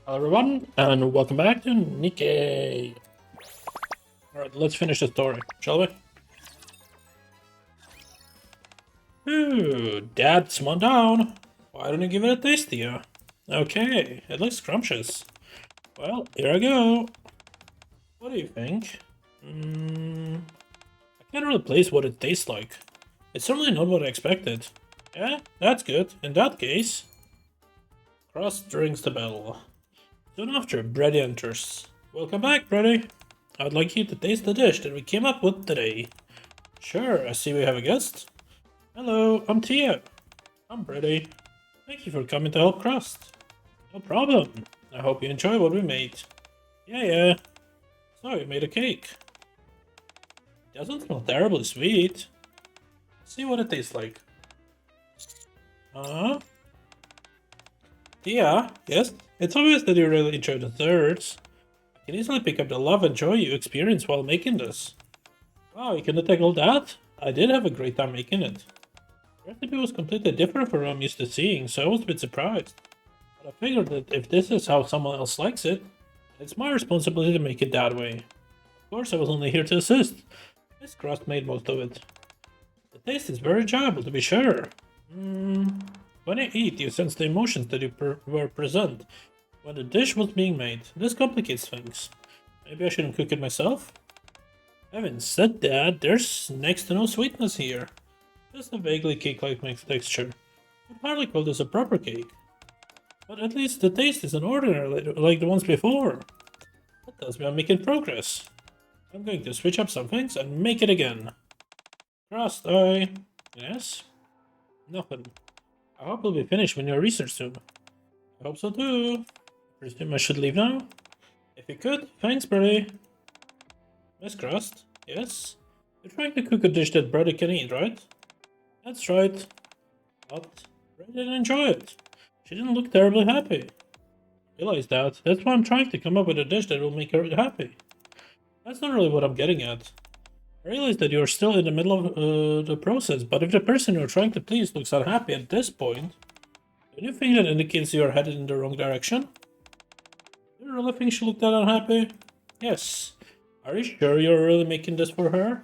Hello everyone, and welcome back to Nikke. Alright, let's finish the story, shall we? Ooh, that's one down. Why don't you give it a taste, Thea? Okay, it looks scrumptious. Well, here I go. What do you think? I can't really place what it tastes like. It's certainly not what I expected. Yeah, that's good. In that case, Crust rings the bell. Soon after, Brady enters. Welcome back, Brady. I'd like you to taste the dish that we came up with today. Sure, I see we have a guest. Hello, I'm Tia. I'm Brady. Thank you for coming to help Crust. No problem. I hope you enjoy what we made. Yeah. So, we made a cake. It doesn't smell terribly sweet. Let's see what it tastes like. Uh-huh. Tia, yes? It's obvious that you really enjoy desserts. I can easily pick up the love and joy you experience while making this. Wow, you can detect all that? I did have a great time making it. The recipe was completely different from what I'm used to seeing, so I was a bit surprised. But I figured that if this is how someone else likes it, it's my responsibility to make it that way. Of course, I was only here to assist. This crust made most of it. The taste is very enjoyable, to be sure. When you eat, you sense the emotions that you were present when the dish was being made. This complicates things. Maybe I shouldn't cook it myself? Having said that, there's next to no sweetness here. Just a vaguely cake-like mixed texture. I'd hardly call this a proper cake. But at least the taste isn't ordinary like the ones before. That tells me I'm making progress. I'm going to switch up some things and make it again. Crust, Yes? Nothing. I hope we'll be finished when your research soon. I hope so too. Presume I should leave now? If you could, thanks, Brady. Miss Crust? Yes? You're trying to cook a dish that Brady can eat, right? That's right. But Brady didn't enjoy it. She didn't look terribly happy. Realize that. That's why I'm trying to come up with a dish that will make her happy. That's not really what I'm getting at. I realize that you're still in the middle of the process, but if the person you're trying to please looks unhappy at this point, don't you think that indicates you're headed in the wrong direction? Do you really think she looked that unhappy? Yes. Are you sure you're really making this for her?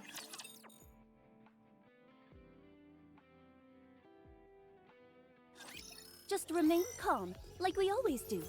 Just remain calm, like we always do.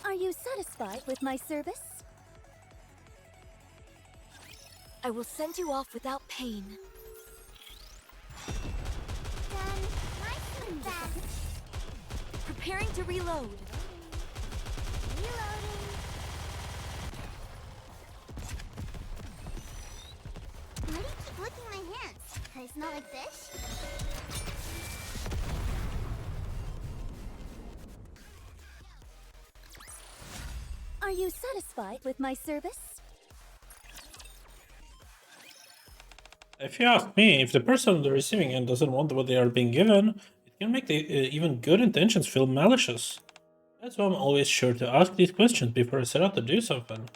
Are you satisfied with my service? I will send you off without pain. Preparing to reload. Why do you keep licking my hands? Can I smell like fish? Are you satisfied with my service? If you ask me, if the person on the receiving end doesn't want what they are being given, it can make the even good intentions feel malicious. That's why I'm always sure to ask these questions before I set out to do something.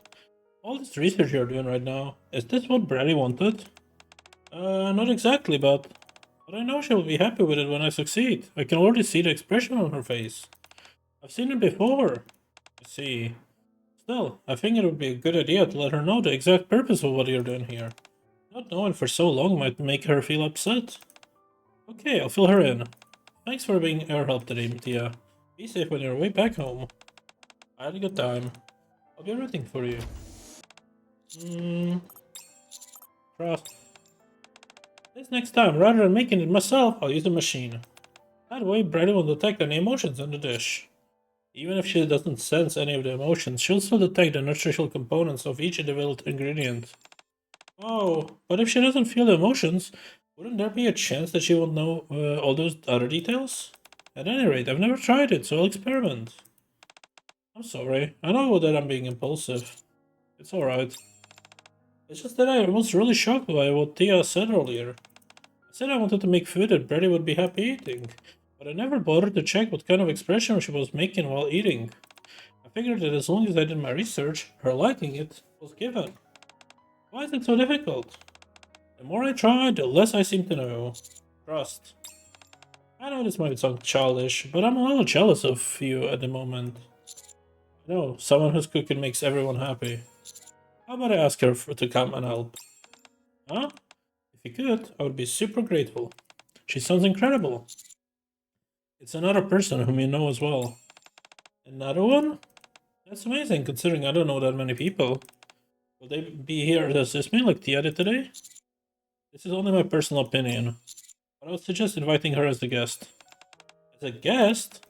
All this research you're doing right now, is this what Brady wanted? Not exactly, but I know she'll be happy with it when I succeed. I can already see the expression on her face. I've seen it before. I see. Still, I think it would be a good idea to let her know the exact purpose of what you're doing here. Not knowing for so long might make her feel upset. Okay, I'll fill her in. Thanks for being our help today, Tia. Be safe on your way back home. I had a good time. I'll be rooting for you. Trust. This next time, rather than making it myself, I'll use the machine. That way, Brady won't detect any emotions in the dish. Even if she doesn't sense any of the emotions, she'll still detect the nutritional components of each individual ingredient. Oh, but if she doesn't feel the emotions, wouldn't there be a chance that she won't know all those other details? At any rate, I've never tried it, so I'll experiment. I'm sorry. I know that I'm being impulsive. It's alright. It's just that I was really shocked by what Tia said earlier. I said I wanted to make food that Brady would be happy eating, but I never bothered to check what kind of expression she was making while eating. I figured that as long as I did my research, her liking it was given. Why is it so difficult? The more I tried, the less I seemed to know. Trust. I know this might sound childish, but I'm a little jealous of you at the moment. I know, someone whose cooking makes everyone happy. How about I ask her to come and help? Huh? If you could, I would be super grateful. She sounds incredible. It's another person whom you know as well. Another one? That's amazing, considering I don't know that many people. Will they be here to assist me like Tia did today? This is only my personal opinion, but I would suggest inviting her as a guest. As a guest?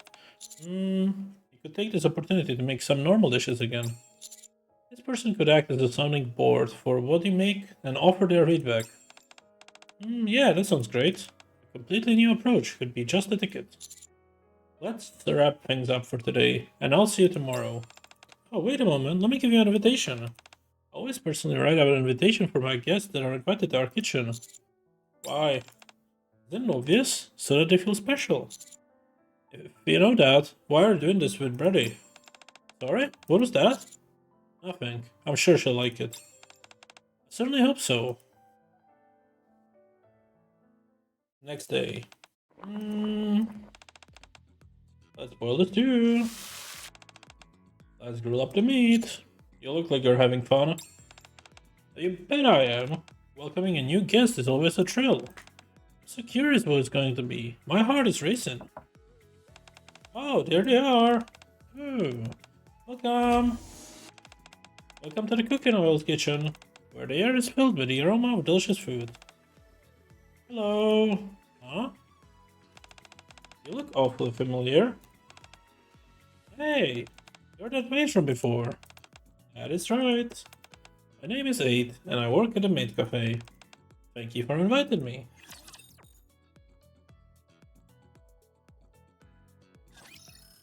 You could take this opportunity to make some normal dishes again. This person could act as a sounding board for what you make and offer their feedback. Yeah, that sounds great. A completely new approach could be just the ticket. Let's wrap things up for today, and I'll see you tomorrow. Oh, wait a moment, let me give you an invitation. I always personally write out an invitation for my guests that are invited to our kitchen. Why? Isn't it obvious? So that they feel special. If you know that, why are you doing this with Brady? Sorry? What was that? Nothing. I'm sure she'll like it. I certainly hope so. Next day. Let's boil the stew. Let's grill up the meat. You look like you're having fun. You bet I am. Welcoming a new guest is always a thrill. I'm so curious what it's going to be. My heart is racing. Oh, there they are. Oh, welcome. Welcome to the Cooking Oil's kitchen, where the air is filled with the aroma of delicious food. Hello. Huh? You look awfully familiar. Hey, you're that maid from before. That is right. My name is Aid, and I work at the maid cafe. Thank you for inviting me.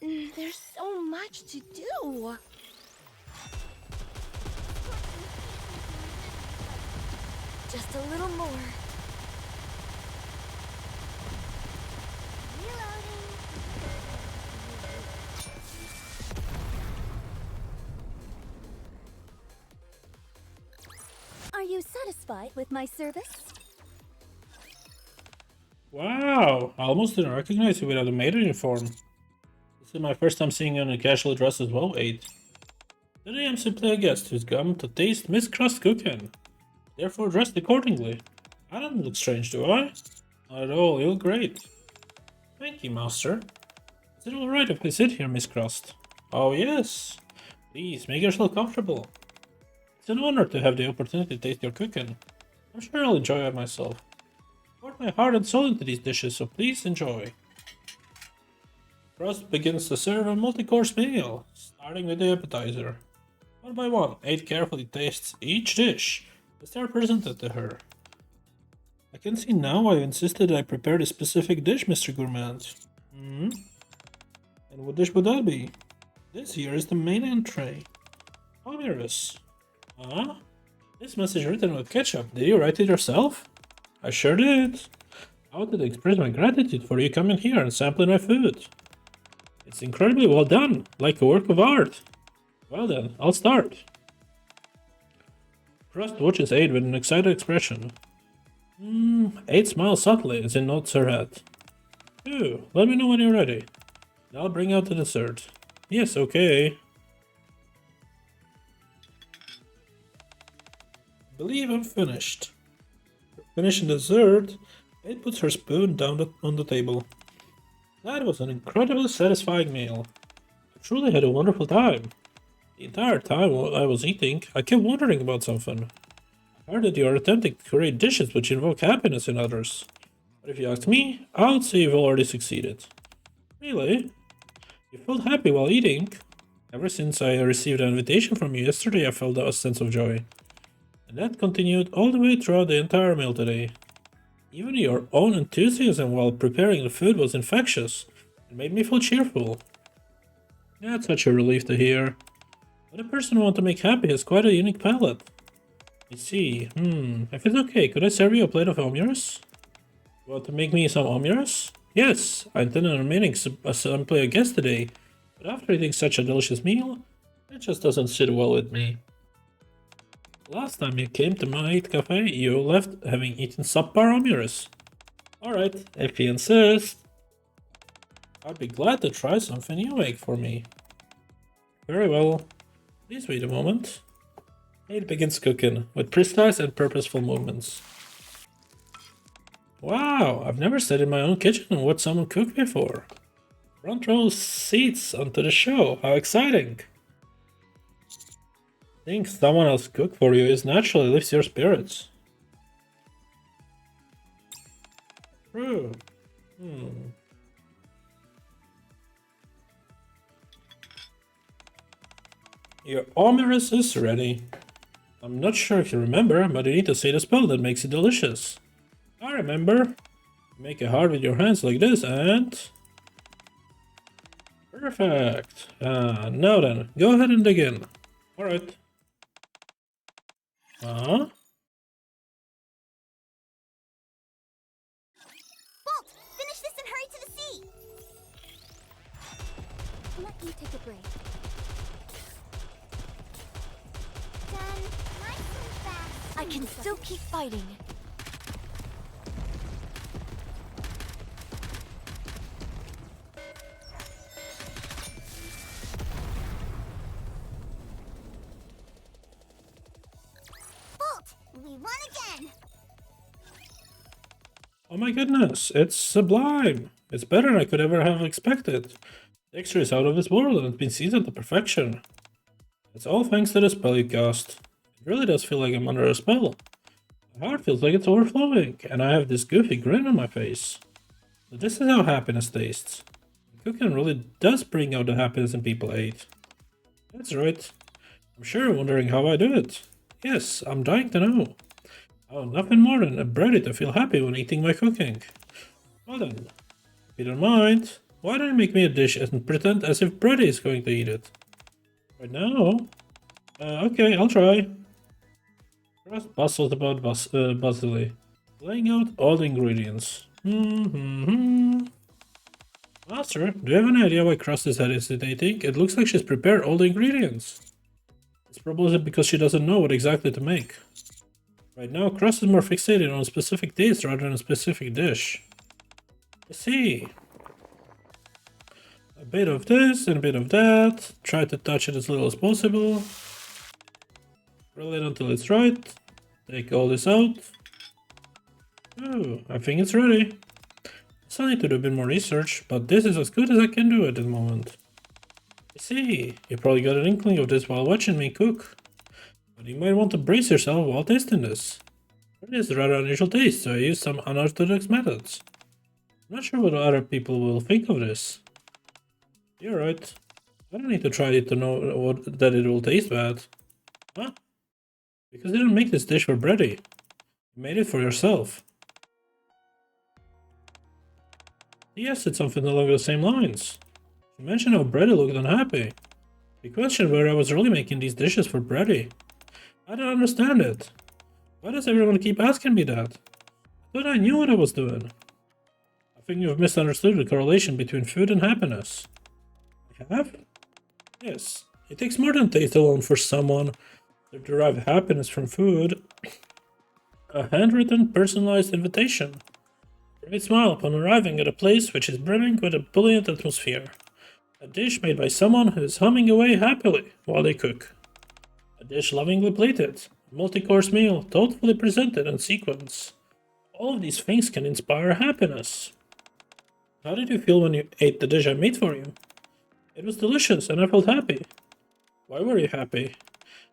There's so much to do. Just a little more. Reloading. Are you satisfied with my service? Wow, I almost didn't recognize you without a maid uniform. This is my first time seeing you in a casual dress as well, Aid. Today I'm simply a guest who's come to taste Miss Crust cooking. Therefore dressed accordingly. I don't look strange, do I? Not at all, you look great. Thank you, Master. Is it alright if I sit here, Miss Crust? Oh yes. Please, make yourself comfortable. It's an honor to have the opportunity to taste your cooking. I'm sure I'll enjoy it myself. I poured my heart and soul into these dishes, so please enjoy. Crust begins to serve a multi-course meal, starting with the appetizer. One by one, Aid carefully tastes each dish as they are presented to her. I can see now why you insisted I prepared a specific dish, Mr. Gourmand. And what dish would that be? This here is the main entree. Omirus. Huh? This message written with ketchup. Did you write it yourself? I sure did. I wanted to express my gratitude for you coming here and sampling my food. It's incredibly well done, like a work of art. Well then, I'll start. Crust watches Aid with an excited expression. Aid smiles subtly as he nods her head. Ooh, let me know when you're ready. I'll bring out the dessert. Yes, okay. I believe I'm finished. Finishing dessert, Aid puts her spoon down on the table. That was an incredibly satisfying meal. I truly had a wonderful time. The entire time while I was eating, I kept wondering about something. I heard that you are attempting to create dishes which invoke happiness in others. But if you ask me, I would say you've already succeeded. Really? You felt happy while eating? Ever since I received an invitation from you yesterday, I felt a sense of joy. And that continued all the way throughout the entire meal today. Even your own enthusiasm while preparing the food was infectious and made me feel cheerful. That's such a relief to hear. But a person who wants to make happy has quite a unique palate. I see. If it's okay, could I serve you a plate of omures? You want to make me some omures? Yes, I intend on remaining simply a guest today, but after eating such a delicious meal, it just doesn't sit well with me. Last time you came to my cafe, you left having eaten subpar omures. Alright, if you insist. I'd be glad to try something you make for me. Very well. Please wait a moment. It begins cooking, with precise and purposeful movements. Wow, I've never sat in my own kitchen and watched someone cook before. Front row seats onto the show, how exciting! Seeing someone else cook for you is naturally lifts your spirits. True. Your omures is ready. I'm not sure if you remember, but you need to say the spell that makes it delicious. I remember. Make it hard with your hands like this and... Perfect. Now then, go ahead and dig in. Alright. Bolt, finish this and hurry to the sea. Let me take a break. Done. Nice and fast. I can still keep fighting. Bolt, we won again. Oh my goodness, it's sublime. It's better than I could ever have expected. The texture is out of this world and it's been seasoned to perfection. It's all thanks to the spell you cast. It really does feel like I'm under a spell. My heart feels like it's overflowing, and I have this goofy grin on my face. So this is how happiness tastes. Cooking really does bring out the happiness in people ate. That's right. I'm sure you're wondering how I do it. Yes, I'm dying to know. Oh, nothing more than a bready to feel happy when eating my cooking. Well then, if you don't mind, why don't you make me a dish and pretend as if Brady is going to eat it? Right now? Okay, I'll try. Just bustled about busily, laying out all the ingredients. Master, do you have any idea why Crust is hesitating? It looks like she's prepared all the ingredients. It's probably because she doesn't know what exactly to make. Right now, Crust is more fixated on a specific taste rather than a specific dish. I see. A bit of this and a bit of that. Try to touch it as little as possible. Roll it until it's right. Take all this out. Oh, I think it's ready. I still need to do a bit more research, but this is as good as I can do at the moment. I see. You probably got an inkling of this while watching me cook. But you might want to brace yourself while tasting this. It is a rather unusual taste, so I used some unorthodox methods. I'm not sure what other people will think of this. You're right. I don't need to try it to know that it will taste bad. Huh? Because you didn't make this dish for Brady. You made it for yourself. Yes, it's something along the same lines. You mentioned how Brady looked unhappy. He questioned whether I was really making these dishes for Brady. I don't understand it. Why does everyone keep asking me that? I thought I knew what I was doing. I think you've misunderstood the correlation between food and happiness. I have? Yes. It takes more than taste alone for someone to derive happiness from food. A handwritten, personalized invitation. A great smile upon arriving at a place which is brimming with a brilliant atmosphere. A dish made by someone who is humming away happily while they cook. A dish lovingly plated. A multi-course meal, thoughtfully presented in sequence. All of these things can inspire happiness. How did you feel when you ate the dish I made for you? It was delicious and I felt happy. Why were you happy?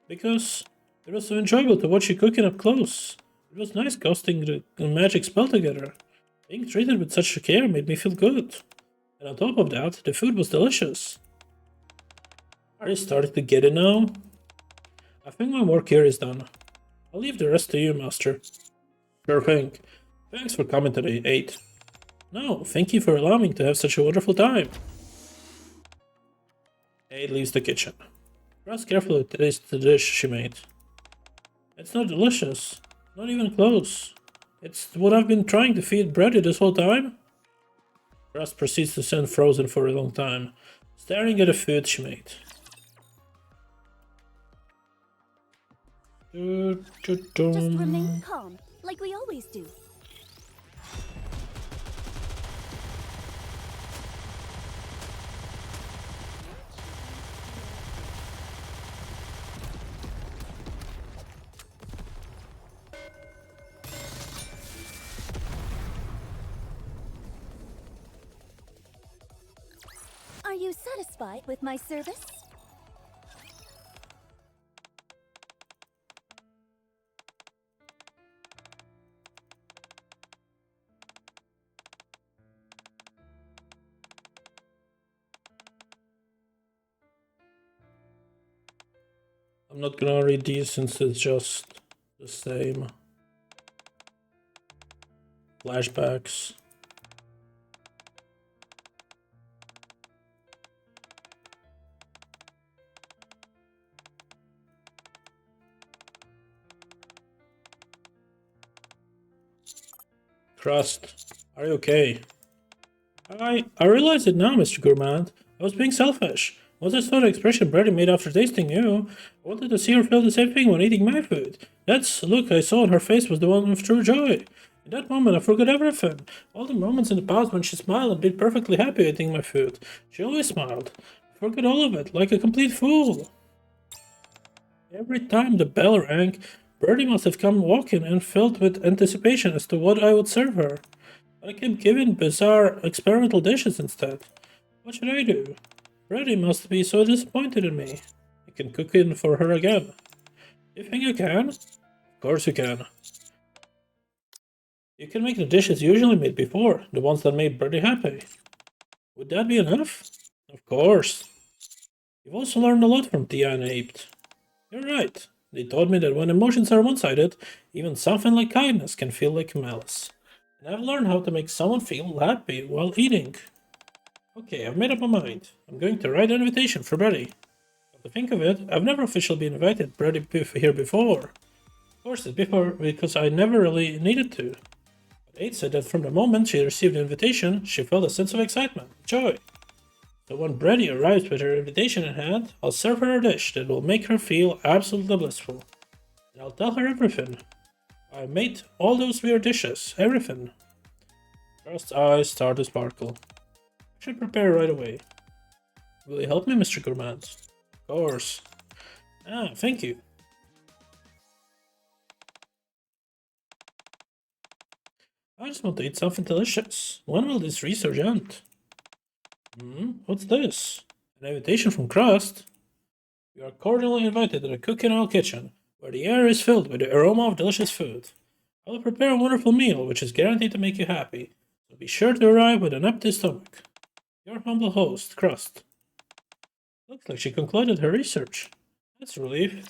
Because it was so enjoyable to watch you cooking up close. It was nice casting the magic spell together. Being treated with such care made me feel good. And on top of that, the food was delicious. Are you starting to get it now? I think my work here is done. I'll leave the rest to you, Master. Sure thing. Thanks for coming today, 8. No, thank you for allowing me to have such a wonderful time. 8 leaves the kitchen. Crust carefully tastes the dish she made. It's not delicious. Not even close. It's what I've been trying to feed Brady this whole time. Rust proceeds to stand frozen for a long time, staring at the food she made. Just remain calm, like we always do. Are you satisfied with my service? I'm not gonna read these since it's just the same. Flashbacks. Crust, are you okay? I realize it now, Mr. Gourmand. I was being selfish. Once I saw the expression Brady made after tasting you, I wanted to see her feel the same thing when eating my food. That look I saw on her face was the one of true joy. In that moment, I forgot everything. All the moments in the past when she smiled and been perfectly happy eating my food. She always smiled. I forgot all of it, like a complete fool. Every time the bell rang, Birdie must have come walking and filled with anticipation as to what I would serve her. But I kept giving bizarre experimental dishes instead. What should I do? Birdie must be so disappointed in me. I can cook in for her again. You think you can? Of course you can. You can make the dishes usually made before, the ones that made Birdie happy. Would that be enough? Of course. You've also learned a lot from Tia and Aped. You're right. They taught me that when emotions are one-sided, even something like kindness can feel like malice. And I've learned how to make someone feel happy while eating. Okay, I've made up my mind. I'm going to write an invitation for Brady. But to think of it, I've never officially been invited Brady here before. Of course, it's before because I never really needed to. But Aid said that from the moment she received the invitation, she felt a sense of excitement, joy. So when Brady arrives with her invitation in hand, I'll serve her a dish that will make her feel absolutely blissful. And I'll tell her everything. I made all those weird dishes, everything. Frost's eyes start to sparkle. I should prepare right away. Will you help me, Mr. Gourmand? Of course. Ah, thank you. I just want to eat something delicious. When will this research end? What's this? An invitation from Crust? You are cordially invited to the cooking oil kitchen, where the air is filled with the aroma of delicious food. I will prepare a wonderful meal which is guaranteed to make you happy, so be sure to arrive with an empty stomach. Your humble host, Crust. Looks like she concluded her research. That's a relief.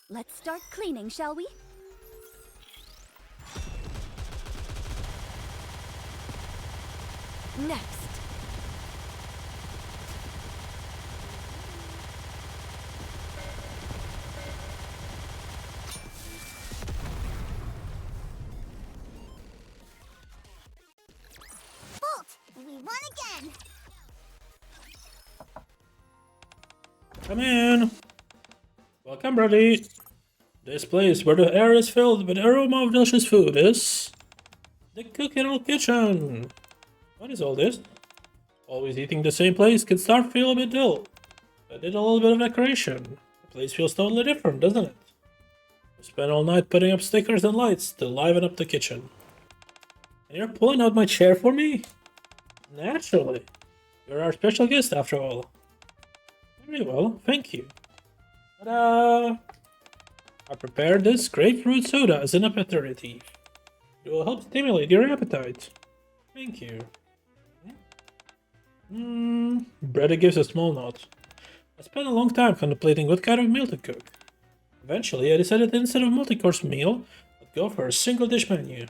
Let's start cleaning, shall we? Next. Bolt! We won again! Come in. Welcome, Brady. This place where the air is filled with the aroma of delicious food is the cooking oil kitchen. What is all this? Always eating the same place can start to feel a bit dull. I did a little bit of decoration. The place feels totally different, doesn't it? I spent all night putting up stickers and lights to liven up the kitchen. And you're pulling out my chair for me? Naturally. You're our special guest after all. Very well, thank you. Ta-da! I prepared this grapefruit soda as an aperitif. It will help stimulate your appetite. Thank you. Brady gives a small nod. I spent a long time contemplating what kind of meal to cook. Eventually, I decided that instead of a multi-course meal, I'd go for a single dish menu.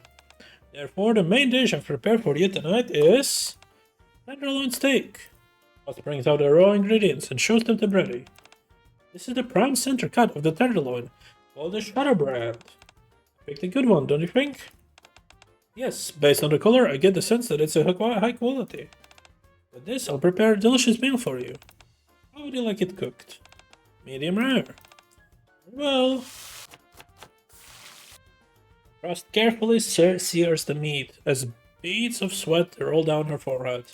Therefore, the main dish I've prepared for you tonight is tenderloin steak. Ross brings out the raw ingredients and shows them to Brady. This is the prime center cut of the tenderloin, called the Shutter brand. Picked a good one, don't you think? Yes, based on the color, I get the sense that it's a high quality. With this, I'll prepare a delicious meal for you. How would you like it cooked? Medium rare. Well, Frost carefully sears the meat as beads of sweat roll down her forehead.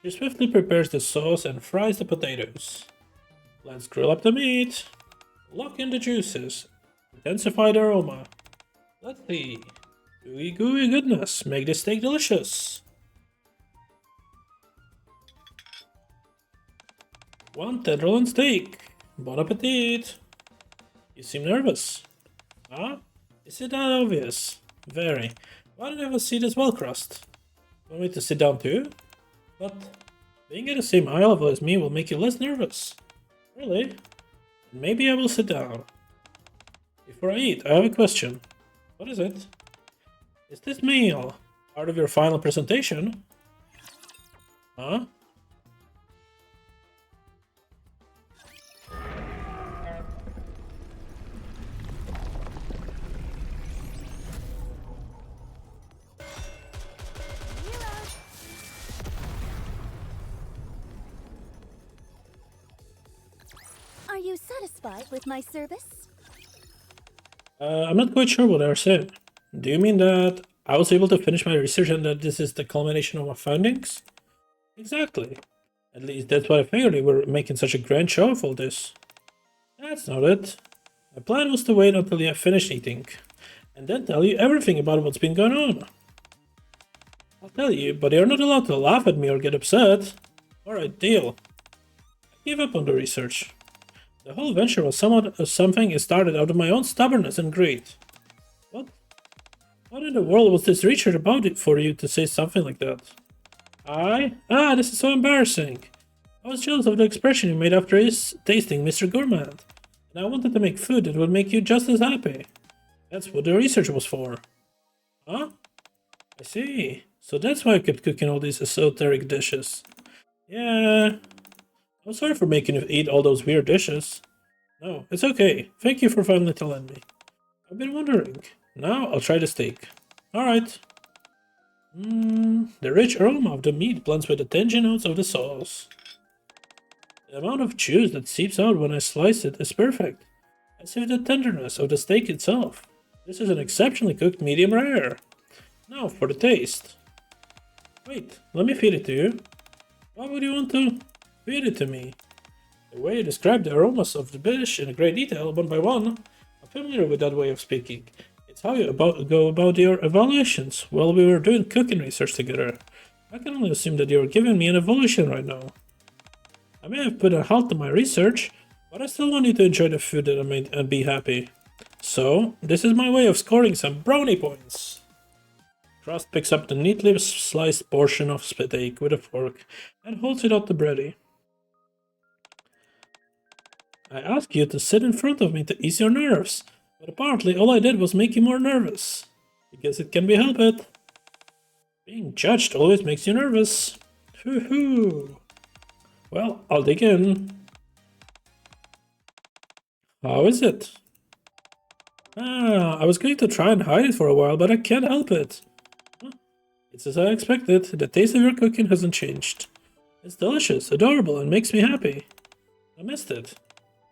She swiftly prepares the sauce and fries the potatoes. Let's grill up the meat. Lock in the juices. Intensify the aroma. Let's see. Gooey gooey goodness. Make this steak delicious. One tenderloin steak. Bon appetit. You seem nervous. Huh? Is it that obvious? Very. Why don't you have a seat as well, Crust? Want me to sit down too? But being at the same eye level as me will make you less nervous. Really? Maybe I will sit down. Before I eat, I have a question. What is it? Is this meal part of your final presentation? Huh? Are you satisfied with my service? I'm not quite sure what I said. Do you mean that I was able to finish my research and that this is the culmination of my findings? Exactly. At least that's what I figured we were making such a grand show of all this. That's not it. My plan was to wait until you have finished eating, and then tell you everything about what's been going on. I'll tell you, but you're not allowed to laugh at me or get upset. Alright, deal. I gave up on the research. The whole venture was something I started out of my own stubbornness and greed. What? What in the world was this research about it for you to say something like that? This is so embarrassing. I was jealous of the expression you made after tasting Mr. Gourmand, and I wanted to make food that would make you just as happy. That's what the research was for. Huh? I see. So that's why I kept cooking all these esoteric dishes. Yeah. I'm sorry for making you eat all those weird dishes. No, it's okay. Thank you for finally telling me. I've been wondering. Now I'll try the steak. Alright. The rich aroma of the meat blends with the tangy notes of the sauce. The amount of juice that seeps out when I slice it is perfect, as if the tenderness of the steak itself. This is an exceptionally cooked medium rare. Now for the taste. Wait, let me feed it to you. Why would you want to feed it to me? The way you describe the aromas of the dish in great detail, one by one, I'm familiar with that way of speaking. It's how you go about your evaluations while we were doing cooking research together. I can only assume that you're giving me an evaluation right now. I may have put a halt to my research, but I still want you to enjoy the food that I made and be happy. So, this is my way of scoring some brownie points. Crust picks up the neatly sliced portion of steak with a fork and holds it out to Brady. I asked you to sit in front of me to ease your nerves, but apparently all I did was make you more nervous. Because it can be helped. Being judged always makes you nervous. Hoo-hoo. Well, I'll dig in. How is it? I was going to try and hide it for a while, but I can't help it. It's as I expected. The taste of your cooking hasn't changed. It's delicious, adorable, and makes me happy. I missed it.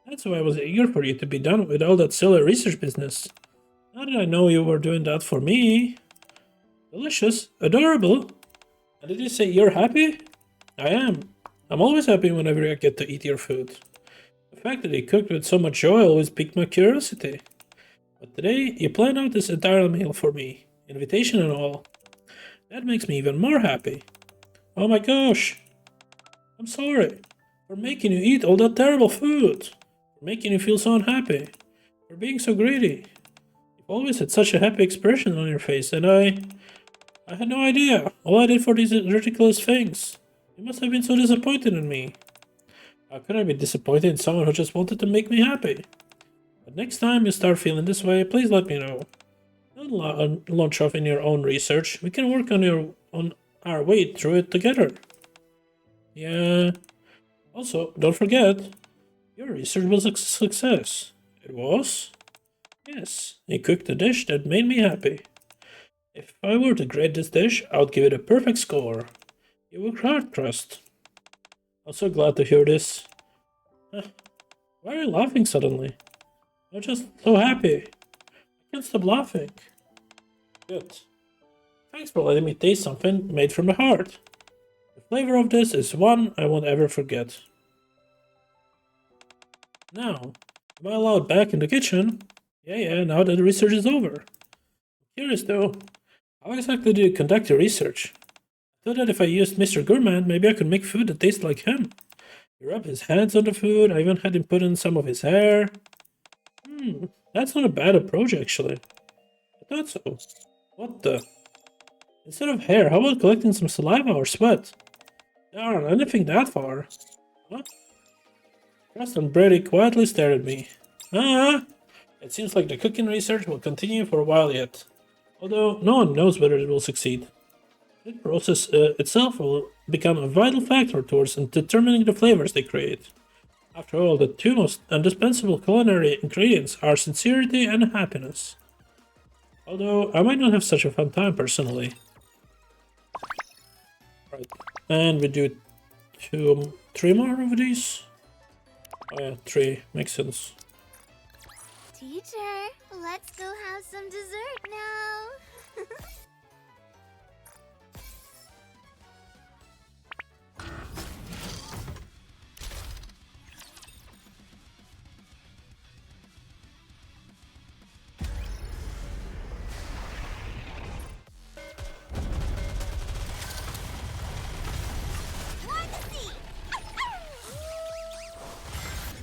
That's why I was eager for you to be done with all that silly research business. Now that I know you were doing that for me. Delicious, adorable. And did you say you're happy? I am. I'm always happy whenever I get to eat your food. The fact that you cooked with so much joy always piqued my curiosity. But today, you planned out this entire meal for me, invitation and all. That makes me even more happy. Oh my gosh! I'm sorry for making you eat all that terrible food, for making you feel so unhappy, for being so greedy. You've always had such a happy expression on your face, and I had no idea. All I did for these ridiculous things. You must have been so disappointed in me. How could I be disappointed in someone who just wanted to make me happy? But next time you start feeling this way, please let me know. Don't launch off in your own research. We can work on our way through it together. Yeah, Also, don't forget, your research was a success. It was? Yes, you cooked a dish that made me happy. If I were to grade this dish, I would give it a perfect score. You were hard crust. I'm so glad to hear this. Why are you laughing suddenly? I'm just so happy. I can't stop laughing. Good. Thanks for letting me taste something made from the heart. The flavor of this is one I won't ever forget. Now, am I allowed back in the kitchen? Yeah, now that the research is over. Curious though, how exactly do you conduct your research? I thought that if I used Mr. Gourmand, maybe I could make food that tastes like him. He rubbed his hands on the food, I even had him put in some of his hair. That's not a bad approach actually. I thought so. What the? Instead of hair, how about collecting some saliva or sweat? Darn, I didn't think that far. What? Crust and Brady quietly stared at me. It seems like the cooking research will continue for a while yet. Although no one knows whether it will succeed. The process itself will become a vital factor towards determining the flavors they create. After all, the two most indispensable culinary ingredients are sincerity and happiness. Although I might not have such a fun time personally. Right, and we do three more of these. Oh yeah, three makes sense. Teacher, let's go have some dessert now.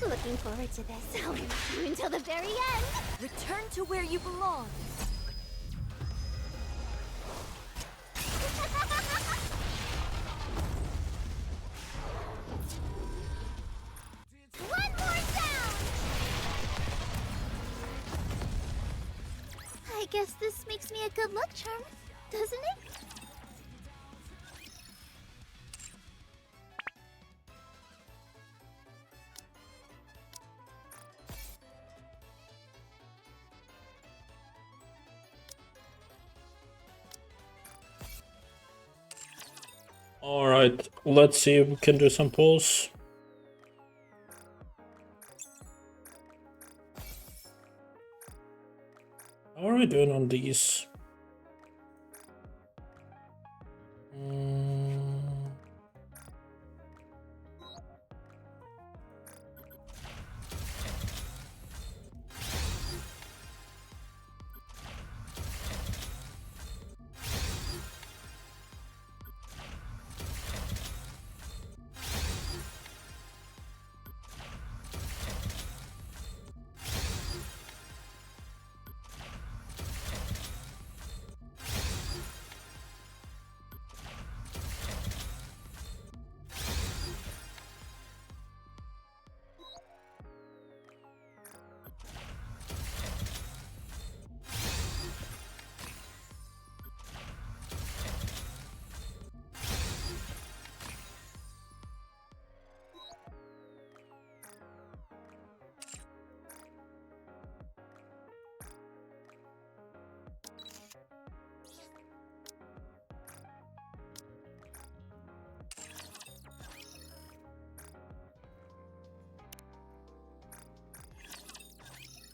Looking forward to this. I'll be with you until the very end. Return to where you belong. One more sound! I guess this makes me a good luck charm, doesn't it? Alright, let's see if we can do some pulls. How are we doing on these?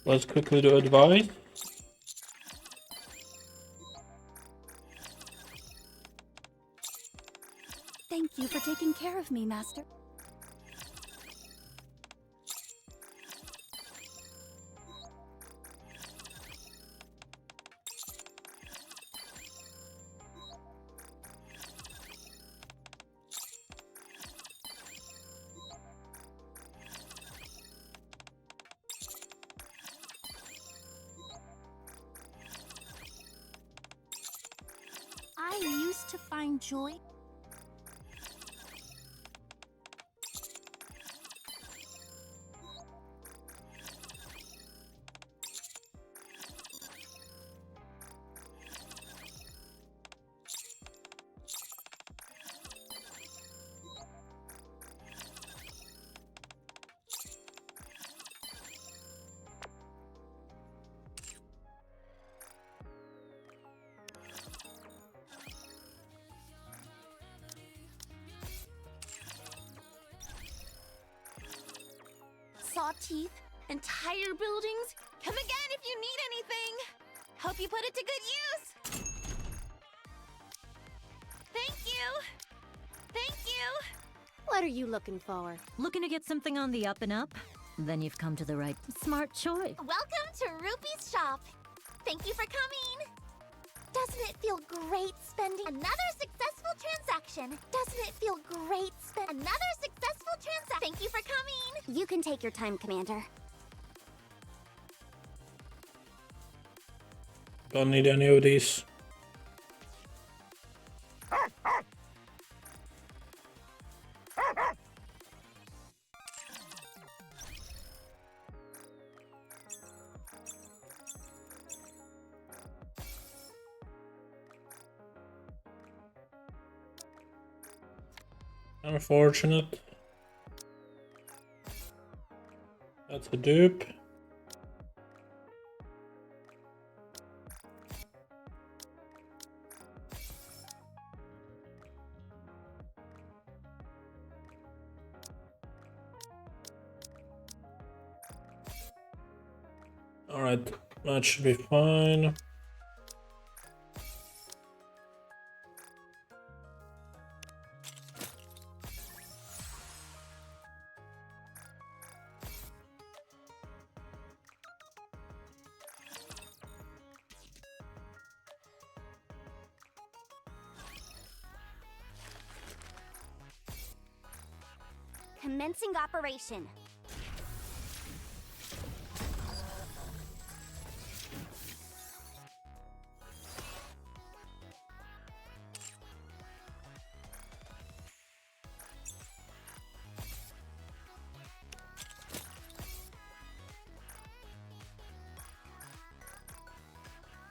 Let's quickly do advice. Thank you for taking care of me, Master. I used to find joy. teeth, entire buildings. Come again if you need anything. Hope you put it to good use. Thank you. Thank you. What are you looking for? Looking to get something on the up and up? Then you've come to the right smart choice. Welcome to Ruby's shop. Thank you for coming. Doesn't it feel great spending another successful transaction? Doesn't it feel great spending another successful transaction? Thank you for coming. You can take your time, Commander. Don't need any of these. Unfortunate. That's a dupe. Alright, that should be fine. Commencing operation.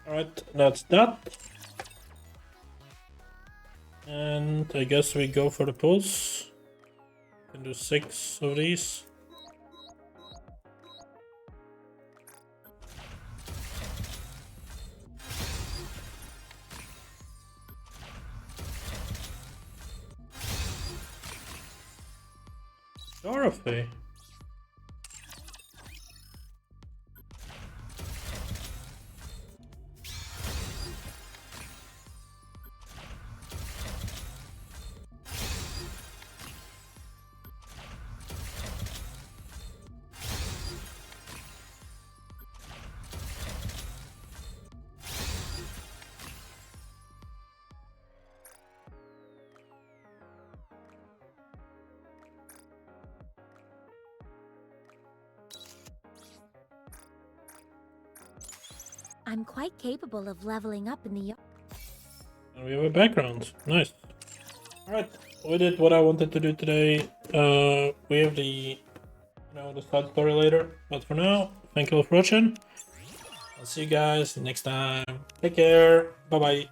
Alright, that's that. And I guess we go for the pulse. Can do 6 of these. Dorothy. I'm quite capable of leveling up in the yard. And we have a background. Nice. Alright, we did what I wanted to do today. We have the side story later. But for now, thank you all for watching. I'll see you guys next time. Take care. Bye bye.